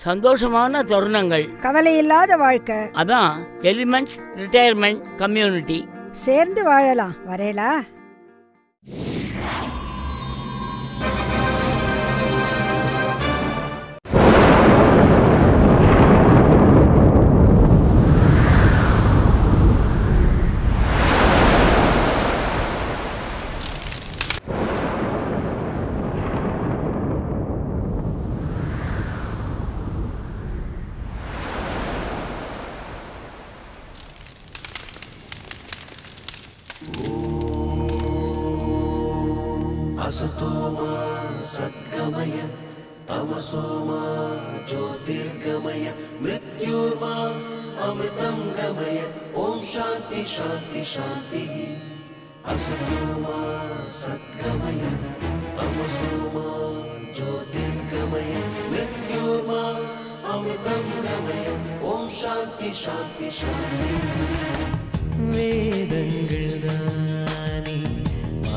சந்தோஷமான தருணங்கள், கவலை இல்லாத வாழ்க்கை. அதான் எலிமெண்ட்ஸ் ரிட்டையர்மெண்ட் கம்யூனிட்டி. சேர்ந்து வாழலாம். வரேலா? असतोमा सद्गमय तमसोमा ज्योतिर्गमय मृत्योर्मा अमृतं गमय ओम शांति शांति शांति असतोमा सद्गमय तमसोमा ज्योतिर्गमय मृत्योर्मा अमृतं गमय ओम शांति शांति शांति वेदंगल दानी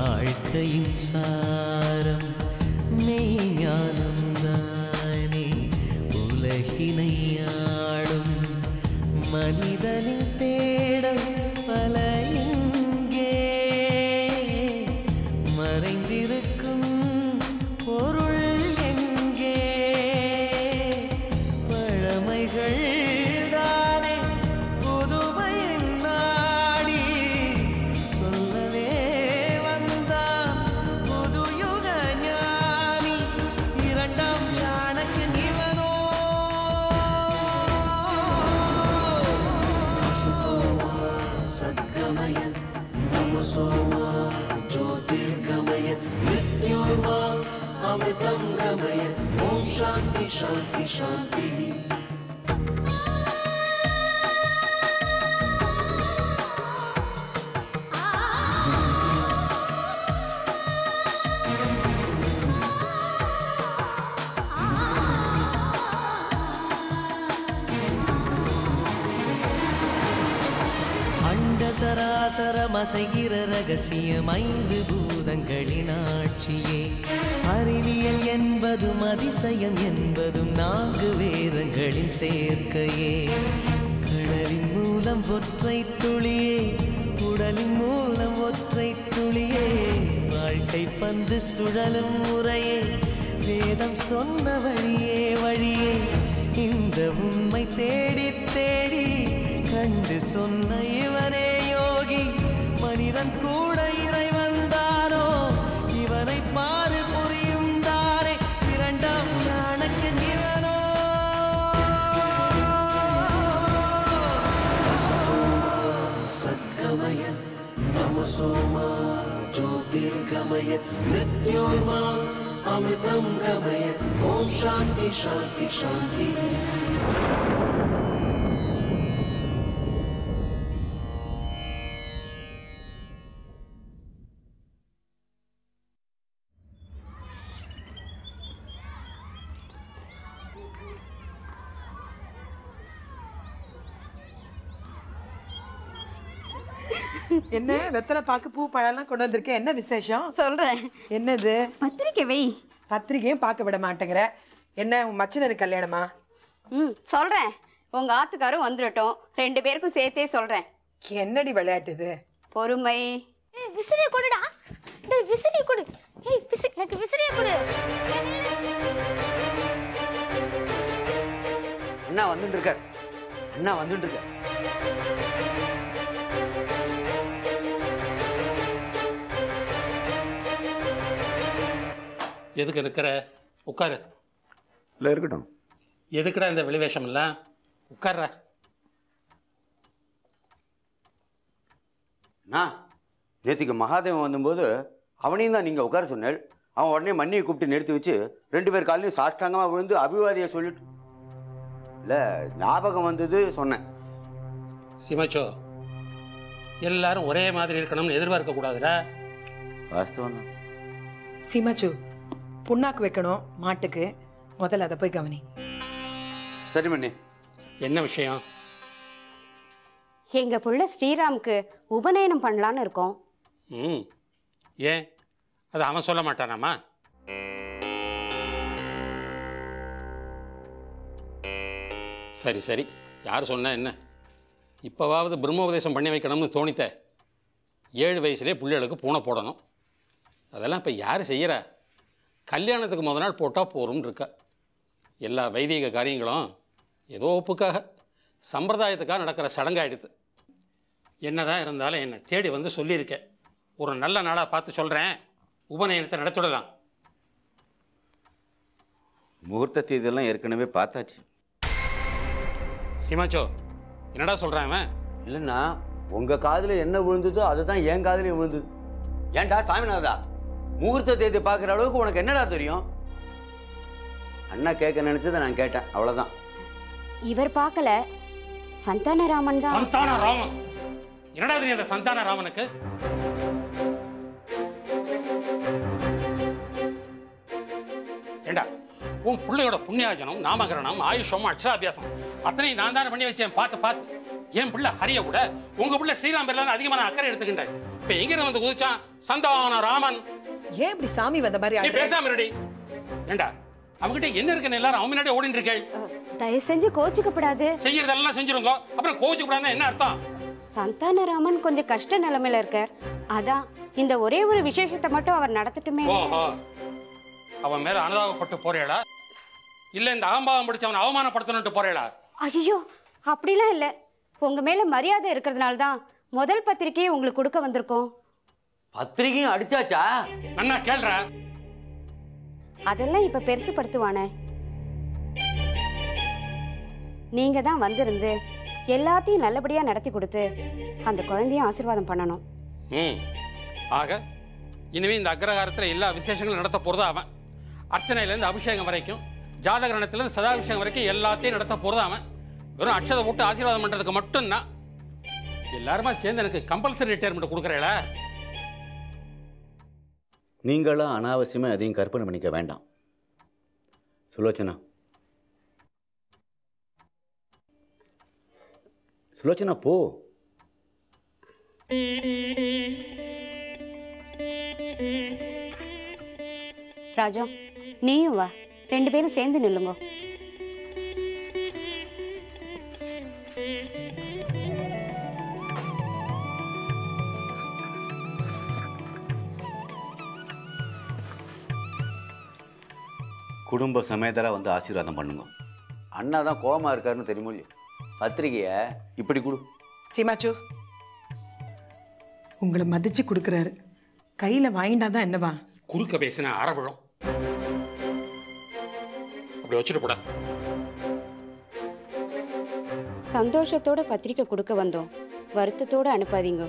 வாழ்க்கையின் சாரம் மெய்ஞானம் தானே உலகினை ஆளும் மனிதனின் தேடம் பல இங்கே மறைந்திருக்கும் பொருள் எங்கே பழமைகள் தானே புதுமையின் நாடி சொல்லவே तमसोमा ज्योतिर्गमय मृत्योर्मा अमृतं गमय ओम शांति शांति शांति சராசரமசைகிற ரகசியம் ஐந்து பூதங்களின் ஆட்சியே அறிவியல் என்பதும் அதிசயம் என்பதும் நான்கு வேதங்களின் சேர்க்கையே கடலின் மூலம் ஒற்றை துளியே உடலின் மூலம் ஒற்றை துளியே வாழ்க்கை பந்து சுழலும் முறையே வேதம் சொன்ன வழியே வழியே இந்த உண்மை தேடி தேடி கண்டு சொன்ன இவனே யோகி மனிதன் கூட இறைவன் தானோ இவனை பாரு புரியும் தானே இரண்டாம் சாணக்கியன் இவனோ சத்கமய தமசோமா ज्योतिर्गमय मृत्योर्मा अमृतं गमय ओम शांति शांति शांति என்ன வெத்தலை பாக்கு பூ பழம்லாம் கொண்டு வந்திருக்கேன். என்ன விசேஷம்? சொல்றேன். என்னது? பத்திரிக்கை வை. பத்திரிக்கையும் பார்க்க விட மாட்டேங்கிற. என்ன உன் மச்சினருக்கு கல்யாணமா? சொல்றேன். உங்க ஆத்துக்காரும் வந்துடட்டும், ரெண்டு பேருக்கும் சேர்த்தே சொல்றேன். என்னடி விளையாட்டு இது? பொறுமை. விசிறிய கொடுடா. டேய் விசிறிய கொடு. ஏய் எனக்கு விசிறிய கொடு. அண்ணா வந்துட்டு இருக்கார். அண்ணா வந்துட்டு இருக்கார். எதுக்கு இருக்கிற? உட்காரு. இல்லை இருக்கட்டும். எதுக்குடா இந்த வெளிவேஷம் இல்லை? உட்கார்ற. அண்ணா நேற்றுக்கு மகாதேவன் வந்தபோது அவனையும் தான் நீங்கள் உட்கார சொன்னேன். அவன் உடனே மண்ணியை கூப்பிட்டு நிறுத்தி வச்சு ரெண்டு பேர் காலையும் சாஷ்டாங்கமாக விழுந்து அபிவாதியை சொல்லிட்டு இல்லை ஞாபகம் வந்தது சொன்னேன். சிமச்சோ, எல்லாரும் ஒரே மாதிரி இருக்கணும்னு எதிர்பார்க்க கூடாதுடா. வாஸ்தவம் தான். சீமாச்சு, புண்ணாக்கு வைக்கணும் மாட்டுக்கு, முதல்ல அதை போய் கவனி. சரி மண்ணி. என்ன விஷயம்? எங்க புள்ள ஸ்ரீராமுக்கு உபநயனம் பண்ணலான்னு இருக்கோம். ஏன் அது அவன் சொல்ல மாட்டானாமா? சரி சரி, யார் சொன்னா என்ன? இப்போவாவது பிரம்மோபதேசம் பண்ணி வைக்கணும்னு தோணித்த. 7 வயசுலேயே பிள்ளைகளுக்கு பூனை போடணும். அதெல்லாம் இப்போ யார் செய்கிறா? கல்யாணத்துக்கு முத நாள் போட்டால் போரும்னு இருக்கா. எல்லா வைதிக காரியங்களும் ஏதோ ஒப்புக்காக சம்பிரதாயத்துக்காக நடக்கிற சடங்காயிடுது. என்னதான் இருந்தாலும் என்னை தேடி வந்து சொல்லியிருக்கேன். ஒரு நல்ல நாளாக பார்த்து சொல்கிறேன், உபநயனத்தை நடத்திடலாம். முகூர்த்த தேதியெல்லாம் ஏற்கனவே பார்த்தாச்சு. சீமாச்சோ, என்னடா சொல்கிறான் அவன்? இல்லைன்னா உங்கள் காதில் என்ன விழுந்ததோ அதுதான் என் காதிலையும் விழுந்தது. ஏன்டா சாமிநாதா, முகூர்த்த தேதி பார்க்குற அளவுக்கு உனக்கு என்னடா தெரியும்? அண்ணா கேட்க நினைச்சதை நான் கேட்டேன், அவ்வளோதான். இவர் பார்க்கல, சந்தானராமன் தான். சந்தானராமன்? என்னடா தெரியும் அந்த சந்தானராமனுக்கு? ஏண்டா, உன் பிள்ளையோட புண்ணியாஜனம், நாமகரணம், ஆயுஷம், அக்ஷராபியாசம் அத்தனையும் நான் தானே பண்ணி வச்சேன் பார்த்து. என் பிள்ளை ஹரிய கூட உங்க பிள்ளை ஸ்ரீராம் பேர்ல அதிகமான அக்கறை எடுத்துக்கிட்டேன். இப்ப எங்க வந்து குதிச்சான் சந்தானராமன்? ஏன் இப்படி சாமி வந்த மாதிரி நீ பேசாம ரெடி. ஏண்டா, அவங்ககிட்ட என்ன இருக்குன்னு எல்லாரும் அவன் முன்னாடி ஓடிட்டு இருக்கேள். தயவு செஞ்சு கோச்சுக்கப்படாது. செய்யறதெல்லாம் செஞ்சிருங்க, அப்புறம் கோச்சுக்கப்படாதுன்னா என்ன அர்த்தம்? சந்தானராமன் கொஞ்சம் கஷ்ட நிலைமையில இருக்கார். அதான் இந்த ஒரே ஒரு விசேஷத்தை மட்டும் அவர் நடத்தட்டுமே. ஓஹோ, அவன் மேல அனுதாபப்பட்டு போறேடா, இல்ல இந்த ஆம்பாவம் பிடிச்ச அவனை அவமானப்படுத்தணும்ட்டு போறேடா? ஐயோ, அப்படிலாம் இல்ல. உங்க மேல மரியாதை இருக்கிறதுனால தான் முதல் பத்திரிகையை உங்களுக்கு கொடுக்க வந்திருக்கோம். பத்திரிகையும் அடிச்சாச்சா? நன்னா கேள்ற. அதெல்லாம் இப்ப பெருசுப்படுத்துவானே. நீங்க தான் வந்திருந்து எல்லாத்தையும் நல்லபடியா நடத்தி கொடுத்து அந்த குழந்தையும் ஆசீர்வாதம் பண்ணணும். ஆக இனிமே இந்த அக்ரஹாரத்தில் எல்லா விசேஷங்களும் நடத்த போறது அவன். அர்ச்சனையிலேருந்து அபிஷேகம் வரைக்கும், ஜாதகரணத்திலேருந்து சதாபிஷேகம் வரைக்கும் எல்லாத்தையும் நடத்த போறது அவன். வெறும் அக்ஷதை போட்டு ஆசீர்வாதம் பண்றதுக்கு மட்டும்தான். எல்லாருமா சேர்ந்து எனக்கு கம்பல்சரி ரிட்டையர்மெண்ட் கொடுக்குறேடா. நீங்களும் அனாவசியமாக அதையும் கற்பனை பண்ணிக்க வேண்டாம். சுலோச்சனா, சுலோச்சனா போ. ராஜா, நீயும் வா, 2 பேரும் சேர்ந்து நில்லுங்க. குடும்ப சமேதராக வந்து ஆசீர்வாதம் பண்ணுங்க. அண்ணா தான் கோபமாக இருக்காருன்னு தெரியுமோ இல்லையா? பத்திரிகையை இப்படி கொடு. சீமாச்சு, உங்களை மதிச்சு கொடுக்குறாரு, கையில் வாங்கிட்டாதான் என்னவா? குறுக்க பேசின அறவிழும். அப்படி வச்சுட்டு போடா. சந்தோஷத்தோட பத்திரிக்கை கொடுக்க வந்தோம், வருத்தத்தோட அனுப்பாதீங்க.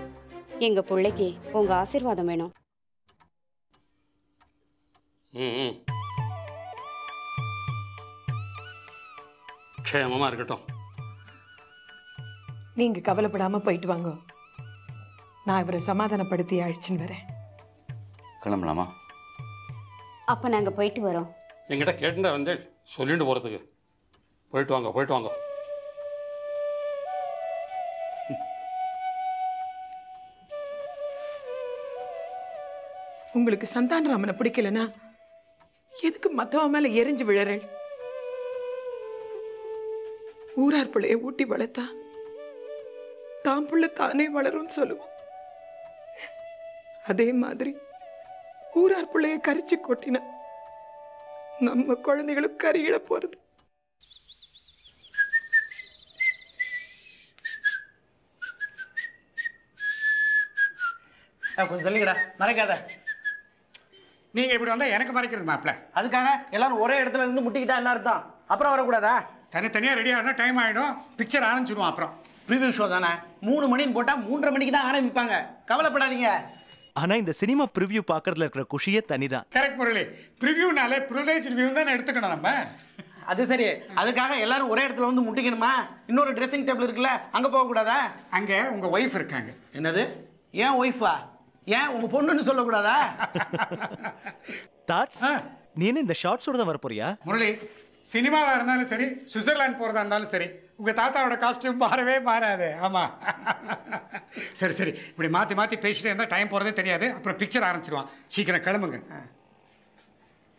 எங்க பிள்ளைக்கு உங்க ஆசீர்வாதம் வேணும். க்ஷேமமா இருக்கட்டும். நீங்க கவலைப்படாம போயிட்டு வாங்க. நான் இவரை சமாதானப்படுத்தி அழைச்சின்னு வரேன். கிளம்பலாமா? அப்ப நாங்க போயிட்டு வரோம். என்கிட்ட கேட்டுட்டா வந்து சொல்லிட்டு போறதுக்கு. போயிட்டு வாங்க, போயிட்டு வாங்க. உங்களுக்கு சந்தானராமனை பிடிக்கலனா எதுக்கு மத்தவன் மேல எரிஞ்சு விழறேள்? ஊரார் பிள்ளைய ஊட்டி வளர்த்தா தான் புள்ள தானே வளரும்னு சொல்லுவோம். அதே மாதிரி ஊரார் பிள்ளைய கரிச்சு கொட்டினா நம்ம குழந்தைகளும் கரியிட போறது. கொஞ்சம் சொல்லிக்கடா, மறைக்காத. நீங்க இப்படி வந்தா எனக்கு மறைக்கிறது மாப்பிள்ள. அதுக்காக எல்லாரும் ஒரே இடத்துல இருந்து முட்டிக்கிட்டா என்ன அர்த்தம்? அப்புறம் வரக்கூடாதா? தனித்தனியா ரெடி ஆகணும், டைம் ஆயிடும், பிக்சர் ஆரம்பிச்சிடுவோம். அப்புறம் ப்ரிவியூ ஷோ தானே, 3 மணின்னு போட்டா 3:30 மணிக்கு தான் ஆரம்பிப்பாங்க. கவலைப்படாதீங்க. ஆனா இந்த சினிமா ப்ரிவியூ பார்க்கறதுல இருக்கிற குஷியே தனிதான். கரெக்ட் முரளி, ப்ரிவியூனாலே ப்ரிவிலேஜ் ரிவ்யூ தான் எடுத்துக்கணும் நம்ம. அது சரி, அதுக்காக எல்லாரும் ஒரே இடத்துல வந்து முட்டிக்கணுமா? இன்னொரு ட்ரெஸ்ஸிங் டேபிள் இருக்குல்ல, அங்க போக கூடாதா? அங்க உங்க ஒய்ஃப் இருக்காங்க. என்னது? ஏன் ஒய்ஃபா? ஏன் உங்க பொண்ணுன்னு சொல்லக்கூடாதா? தாட்ஸ், நீ என்ன இந்த ஷார்ட்ஸோட தான் வர போறியா? முரளி, சினிமாவா இருந்தாலும் சரி, சுவிட்சர்லாந்து போறதா இருந்தாலும் சரி, உங்க தாத்தாவோட காஸ்டியூம் மாறவே மாறாது. ஆமா. சரி சரி, இப்படி மாத்தி மாத்தி பேசிட்டே இருந்தா டைம் போறதே தெரியாது. அப்புறம் பிக்சர் ஆரம்பிச்சிருவான். சீக்கிரம் கிளம்புங்க.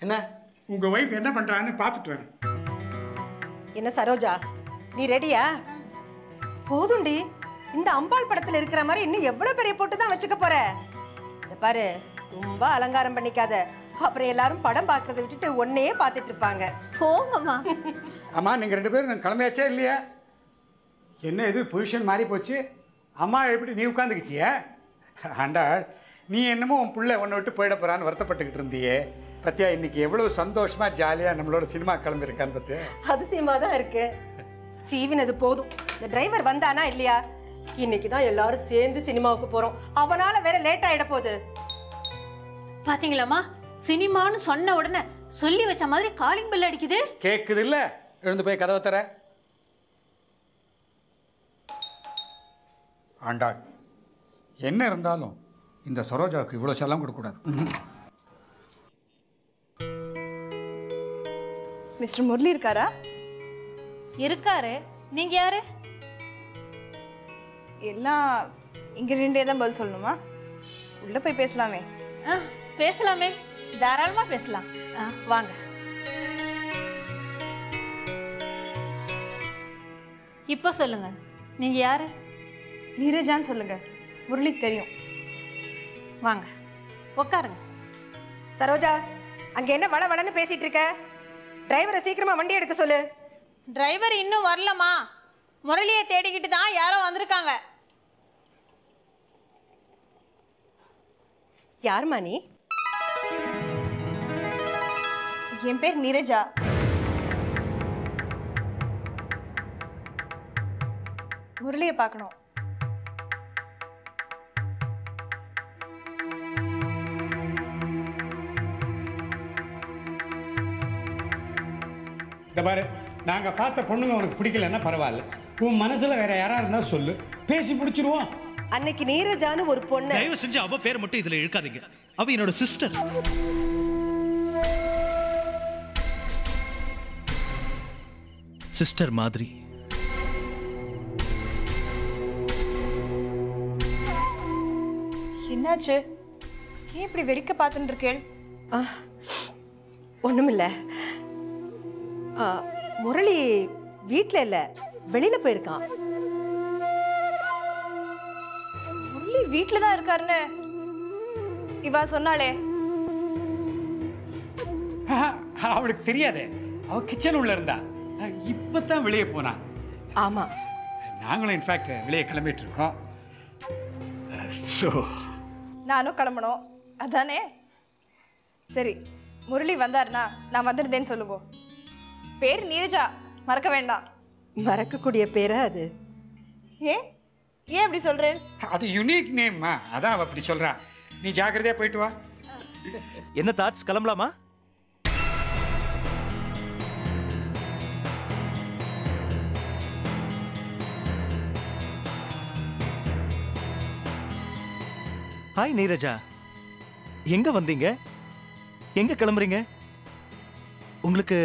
என்ன உங்க ஒய்ஃப் என்ன பண்றான்னு பார்த்துட்டு வரேன். என்ன சரோஜா, நீ ரெடியா? போதும்டி, இந்த அம்பாள் படத்துல இருக்கிற மாதிரி இன்னும் எவ்வளவு பெரிய போட்டு தான் வச்சுக்க போற? இந்த பாரு, ரொம்ப அலங்காரம் பண்ணிக்காத, அப்புறம் எல்லாரும் படம் பார்க்கறத விட்டுட்டு ஒன்னையே பார்த்துட்டு இருப்பாங்க. போங்கம்மா. அம்மா நீங்கள் 2 பேரும் கிளம்பியாச்சே இல்லையா? என்ன இது பொசிஷன் மாறி போச்சு? அம்மா எப்படி நீ உட்காந்துக்கிட்டிய? ஆண்டாள், நீ என்னமோ உன் பிள்ளை உன்னை விட்டு போயிட போகிறான்னு வருத்தப்பட்டுக்கிட்டு இருந்தியே. பத்தியா இன்னைக்கு எவ்வளவு சந்தோஷமா ஜாலியாக நம்மளோட சினிமா கிளம்பியிருக்கான்னு பார்த்து. அதிசயமா தான் இருக்கு. சீவினது போதும். இந்த டிரைவர் வந்தானா இல்லையா? இன்னைக்கு தான் எல்லாரும் சேர்ந்து சினிமாவுக்கு போறோம். அவனால வேற லேட் ஆயிட போகுது. பாத்தீங்களாமா, சினிமான்னு சொன்ன உடனே சொல்லி வச்ச மாதிரி காலிங் பெல் அடிக்குது. கேட்குது இல்ல? எழுந்து போய் கதவை தர. ஆண்டாள், என்ன இருந்தாலும் இந்த சரோஜாவுக்கு இவ்வளோ செல்லம் கொடுக்கக்கூடாது. மிஸ்டர் முரளி இருக்காரா? இருக்காரு. நீங்க யாரு? எல்லாம் இங்க ரெண்டே தான் பதில் சொல்லணுமா? உள்ள போய் பேசலாமே. பேசலாமே, தாராளமா பேசலாம். வாங்க. இப்போ சொல்லுங்க, நீங்க யாரு? நீரஜான்னு சொல்லுங்க, முரளிக்கு தெரியும். வாங்க, உட்காருங்க. சரோஜா, அங்க என்ன வள வளன்னு பேசிட்டு இருக்க? டிரைவரை சீக்கிரமா வண்டி எடுக்க சொல்லு. டிரைவர் இன்னும் வரலமா, முரளியை தேடிக்கிட்டு தான் யாரோ வந்திருக்காங்க. யாருமா நீ? என் பேர் நீரஜா. முரளியை பார்க்கணும். இந்த பாரு, நாங்கள் பார்த்த பொண்ணுங்க உனக்கு பிடிக்கலன்னா பரவாயில்ல, உன் மனசில் வேற யாரா இருந்தா சொல்லு, பேசி முடிச்சிருவோம். அன்னைக்கு நீரஜான்னு ஒரு பொண்ணு. தயவு செஞ்சு அவ பேர் மட்டும் இதுல இழுக்காதீங்க. அவ என்னோட சிஸ்டர். சிஸ்டர் மாதிரி. என்னாச்சு? ஏன் இப்படி வெறிக்க பார்த்துட்டு இருக்கேள்? ஒண்ணுமில்ல. முரளி வீட்டில் இல்லை, வெளியில போயிருக்கான். முரளி வீட்டில் தான் இருக்காருன்னு இவா சொன்னாளே. அவளுக்கு தெரியாதே, அவ கிச்சன் உள்ள இருந்தா, இப்பதான் வெளியே போனா. ஆமா, நாங்களும் இன்ஃபேக்ட் வெளியே கிளம்பிட்டு இருக்கோம். நானும் கிளம்பணும் அதானே? சரி, முரளி வந்தாருன்னா நான் வந்துருந்தேன்னு சொல்லுங்க. பேர் நீரஜா, மறக்க வேண்டாம். மறக்கக்கூடிய பேரா அது? ஏன் ஏன் அப்படி சொல்றேன்? அது யூனிக் நேம்மா, அதான் அவ அப்படி சொல்றா. நீ ஜாக்கிரதையா போயிட்டு வா. என்ன தாட்ஸ், கிளம்பலாமா? ஹாய் நீரஜா, எங்க வந்தீங்க? எங்க கிளம்புறீங்க? உங்களுக்கு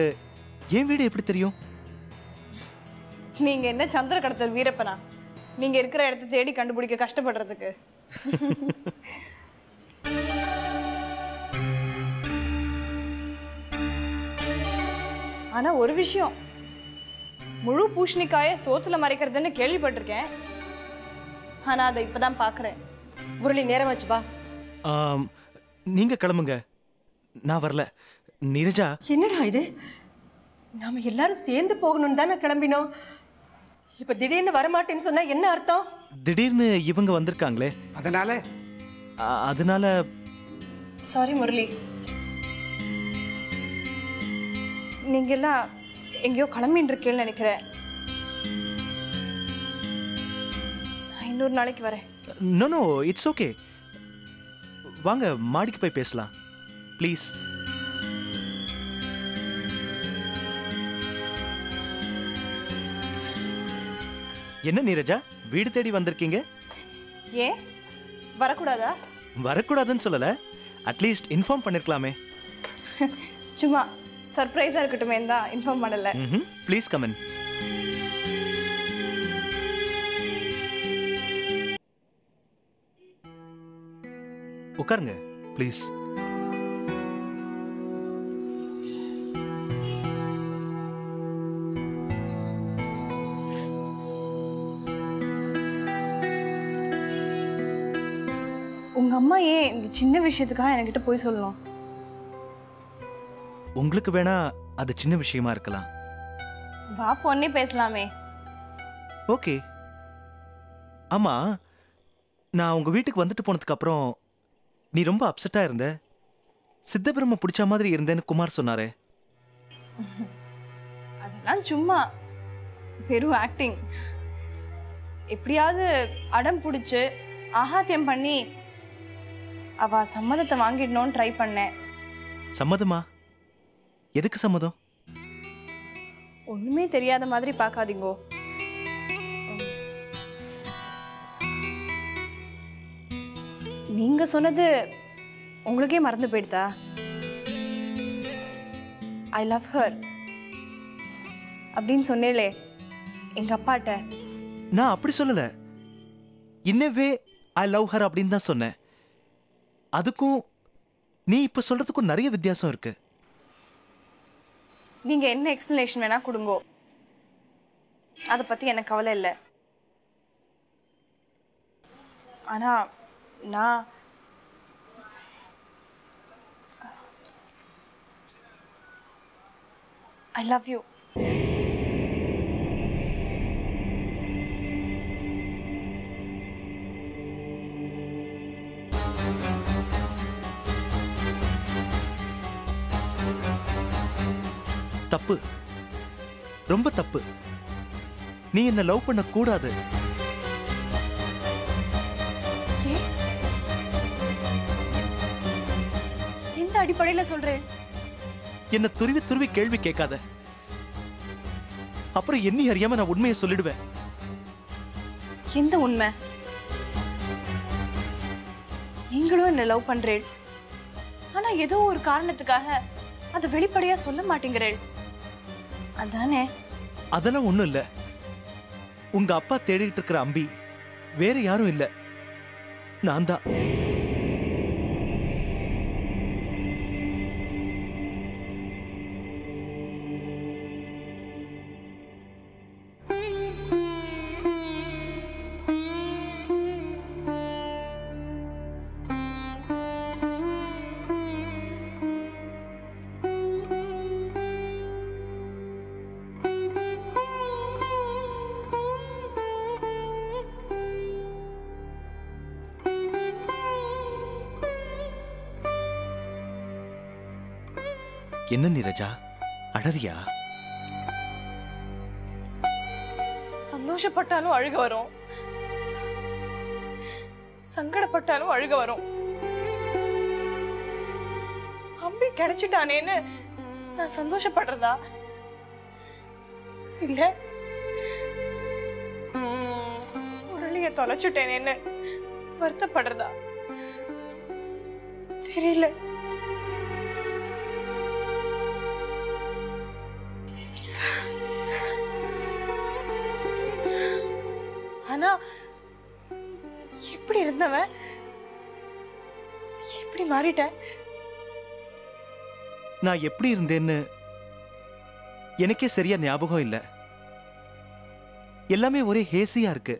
என் வீடு எப்படி தெரியும்? நீங்க என்ன சந்திர கடத்தல் வீரப்பனா? நீங்க இருக்கிற இடத்தை தேடி கண்டுபிடிக்க கஷ்டப்படுறதுக்கு. ஆனா ஒரு விஷயம், முழு பூஷணிக்காய சோத்துல மறைக்கிறதுன்னு கேள்விப்பட்டிருக்கேன். ஆனா அதை இப்பதான் பாக்குறேன். முரளி, நேரமாச்சு, வா. நீங்க கிளம்புங்க, நான் வரல. நீரஜா, என்னடா இது? நாம எல்லாரும் சேர்ந்து போகணும்னு தானே கிளம்பினோம். இப்ப திடீர்னு வரமாட்டேன்னு சொன்னா என்ன அர்த்தம்? திடீர்னு இவங்க வந்திருக்காங்களே, அதனால சாரி முரளி, நீங்க எல்லாம் எங்கேயோ கிளம்பின்னு இருக்கேன்னு நினைக்கிறேன். நான் இன்னொரு நாளைக்கு வரேன். No no, it's okay. வாங்க, மாடிக்கு போய் பேசலாம் ப்ளீஸ். என்ன நீரஜா, வீடு தேடி வந்திருக்கீங்க? ஏன் வரக்கூடாதா? வரக்கூடாதுன்னு சொல்லல, அட்லீஸ்ட் இன்ஃபார்ம் பண்ணிருக்கலாமே. சும்மா சர்ப்ரைஸா இருக்கட்டுமே தான் இன்ஃபார்ம் பண்ணல. Please come in. உட்காருங்க ப்ளீஸ். உங்கள் அம்மா ஏன் இந்த சின்ன விஷயத்துக்காக என்கிட்ட போய் சொல்லணும்? உங்களுக்கு வேணா அது சின்ன விஷயமா இருக்கலாம். வா பொண்ணே பேசலாமே. ஓகே. ஆமா, நான் உங்க வீட்டுக்கு வந்துட்டு போனதுக்கு அப்புறம் நீ ரொம்ப அப்செட்டா இருந்த, சித்தபிரம பிடிச்ச மாதிரி இருந்தேன்னு குமார் சொன்னாரே. அதெல்லாம் சும்மா வெறும் ஆக்டிங். எப்படியாவது அடம் பிடிச்சி ஆகாத்தியம் பண்ணி அவ சம்மதத்தை வாங்கிடணும்னு ட்ரை பண்ணேன். சம்மதமா? எதுக்கு சம்மதம்? ஒண்ணுமே தெரியாத மாதிரி பார்க்காதீங்கோ. நீங்க சொன்னது உங்களுக்கே மறந்து போயிடுதா? ஐ லவ் ஹர் அப்படின்னு சொன்னேலே எங்க அப்பாட்ட. நான் அப்படி சொல்லல. இன்னவே ஐ லவ் ஹர் அப்படின்னு தான் சொன்னேன். அதுக்கும் நீ இப்ப சொல்றதுக்கும் நிறைய வித்தியாசம் இருக்கு. நீங்க என்ன எக்ஸ்பிளனேஷன் வேணா கொடுங்கோ, அதை பத்தி எனக்கு கவலை இல்லை. ஆனா நான் ஐ லவ் யூ. தப்பு, ரொம்ப தப்பு. நீ என்ன லவ் பண்ண கூடாது. எந்த அடிப்படையில சொல்றேன்? என்ன துருவி துருவி கேள்வி கேட்காத. அப்புறம் எண்ணி அறியாம நான் உண்மையை சொல்லிடுவேன். எந்த உண்மை? நீங்களும் என்ன லவ் பண்றேன், ஆனா ஏதோ ஒரு காரணத்துக்காக அதை வெளிப்படையா சொல்ல மாட்டேங்கிறேன், அதானே? அதெல்லாம் ஒண்ணும் இல்ல. உங்க அப்பா தேடிட்டு இருக்கிற அம்பி வேற யாரும் இல்ல, நான் தான். என்ன நீரஜா, அழறியா? சந்தோஷப்பட்டாலும் அழுக வரும், சங்கடப்பட்டாலும் அழுக வரும். அம்பி கிடைச்சிட்டானேன்னு நான் சந்தோஷப்படுறதா இல்ல முரளிய தொலைச்சுட்டேனேன்னு வருத்தப்படுறதா தெரியல. ஆனா எப்படி இருந்தவன் எப்படி மாறிட்ட? நான் எப்படி இருந்தேன்னு எனக்கே சரியா ஞாபகம் இல்ல. எல்லாமே ஒரே ஹேசியா இருக்கு.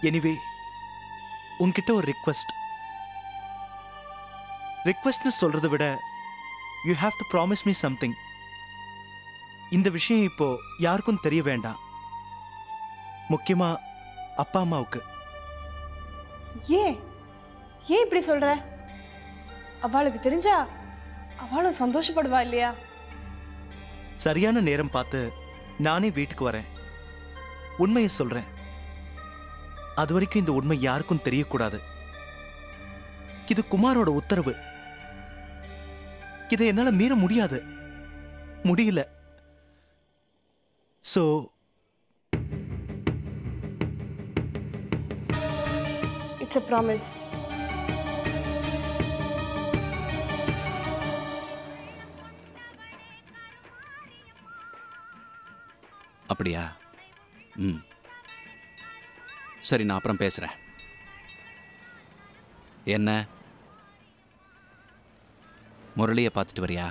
எனிவே, உன்கிட்ட ஒரு ரிக்வெஸ்ட். ரிக்வெஸ்ட்னு சொல்றதை விட you have to promise me something. இந்த விஷயம் இப்போ யாருக்கும் தெரிய வேண்டாம், முக்கியமா அப்பா அம்மாவுக்கு. ஏன் ஏன் இப்படி சொல்ற? அவளுக்கு தெரிஞ்சா அவளும் சந்தோஷப்படுவா இல்லையா? சரியான நேரம் பார்த்து நானே வீட்டுக்கு வரேன், உண்மையை சொல்றேன். அது வரைக்கும் இந்த உண்மை யாருக்கும் தெரியக்கூடாது. இது குமாரோட உத்தரவு. இதை என்னால மீற முடியாது, முடியல. So it's a promise. அப்படியா? ம், சரி, நான் அப்புறம் பேசுறேன். என்ன, முரளியை பார்த்துட்டு வரியா?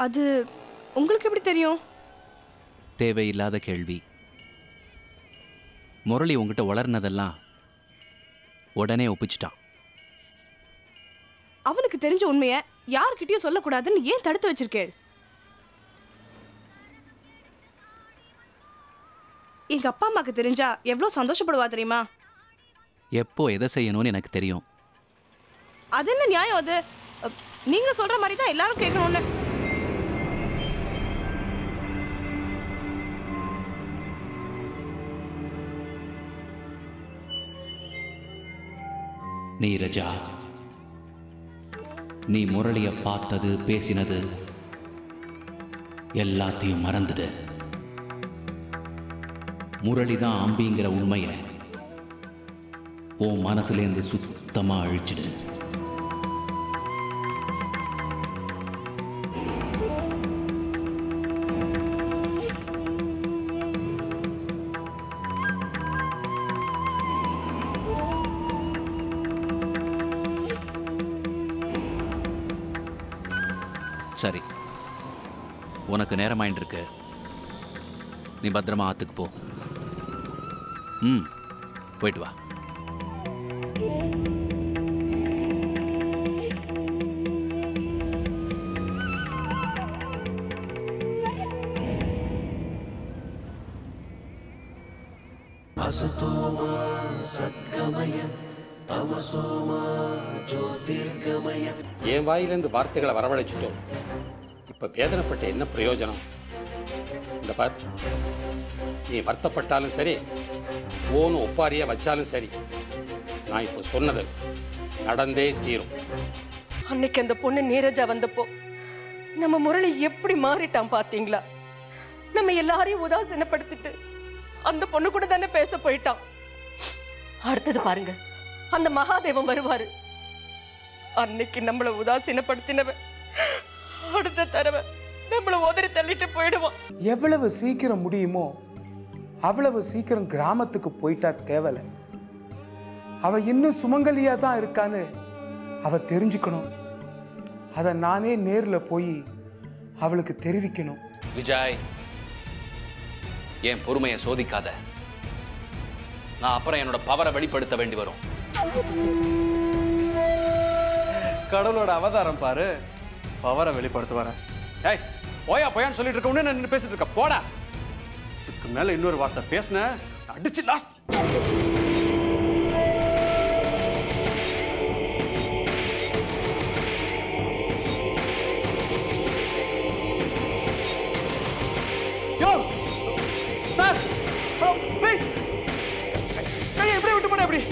அது உங்களுக்கு எப்படி தெரியும்? தேவையில்லாத கேள்வி. முரளி உங்ககிட்ட வளர்னதெல்லாம் உடனே ஒப்பிச்சிட்டான். அவனுக்கு தெரிஞ்ச உண்மையை யார்கிட்டயும் சொல்லக்கூடாதுன்னு ஏன் தடுத்து வச்சிருக்கேள்? எங்க அப்பா அம்மாக்கு தெரிஞ்சா எவ்வளவு சந்தோஷப்படுவா தெரியுமா? எப்போ எதை செய்யணும்னு எனக்கு தெரியும். அது என்ன நியாயம் அது? நீங்க சொல்ற மாதிரி தான் எல்லாரும் கேட்கணும்னு. நீரஜா, நீ முரளியை பார்த்தது பேசினது எல்லாத்தையும் மறந்துடு. முரளி தான் அம்பிங்கிற உண்மையை உன் மனசுலேருந்து சுத்தமா அழிச்சிடு. சரி, உனக்கு நேரமாயிட்டு இருக்கு. நீ பத்திரமா ஆத்துக்கு போ. போயிட்டு வா. असतोमा सद्गमय तमसोमा ज्योतिर्गमय. என் வாயிலிருந்து வார்த்தைகளை வரவழைச்சிட்டோம். இப்போ வேதனைப்பட்ட என்ன பிரயோஜனம்? இந்த பார், நீ வருத்தப்பட்டாலும் சரி, ஓன்னு ஒப்பாரியா வச்சாலும் சரி, நான் இப்போ சொன்னது நடந்தே தீரும். அன்னைக்கு அந்த பொண்ணு நீரஜா வந்தப்போ நம்ம முரளி எப்படி மாறிட்டான் பாத்தீங்களா? நம்ம எல்லாரையும் உதாசீனப்படுத்திட்டு அந்த பொண்ணு கூட தானே பேச போயிட்டான். அடுத்தது பாருங்க, அந்த மகாதேவன் வருவாரு. அன்னைக்கு நம்மளை உதாசீனப்படுத்தினவன் அடுத்த தடவை நம்மளை உதறி தள்ளிட்டு போயிடுவான். எவ்வளவு சீக்கிரம் முடியுமோ அவ்வளவு சீக்கிரம் கிராமத்துக்கு போயிட்டா தேவலை. அவ இன்னும் சுமங்கலியா தான் இருக்கான்னு அவ தெரிஞ்சுக்கணும். அதை நானே நேரில் போய் அவளுக்கு தெரிவிக்கணும். விஜய், என் பொறுமையை சோதிக்காத. நான் அப்புறம் என்னோட பவரை வெளிப்படுத்த வேண்டி வரும். கடவுளோட அவதாரம் பாரு, பவரை வெளிப்படுத்துவார. ஏய், போயா போயான்னு சொல்லிட்டு இருக்க, உடனே நான் பேசிட்டு இருக்க. போடா. இதுக்கு மேல இன்னொரு வார்த்தை பேசின அடிச்சு லாஸ்ட். யோ சார், ப்ளீஸ் கையை எப்படி விட்டு போட எப்படி?